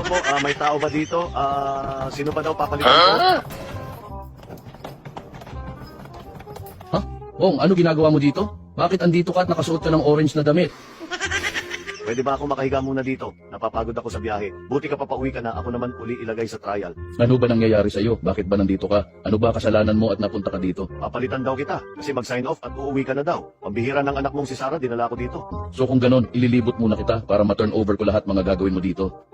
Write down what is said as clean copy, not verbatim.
po, may tao ba dito? Sino ba daw papalitan ko? Ha? Ong, ano ginagawa mo dito? Bakit andito ka at nakasuot ka ng orange na damit? Pwede ba ako makahiga muna dito? Napapagod ako sa biyahe. Buti ka papauwi ka na, ako naman uli ilagay sa trial. Ano ba nangyayari sa'yo? Bakit ba nandito ka? Ano ba kasalanan mo at napunta ka dito? Papalitan daw kita kasi mag-sign off at uuwi ka na daw. Pambihira ng anak mong si Sarah, dinala ko dito. So kung ganon, ililibot muna kita para ma-turn over ko lahat mga gagawin mo dito.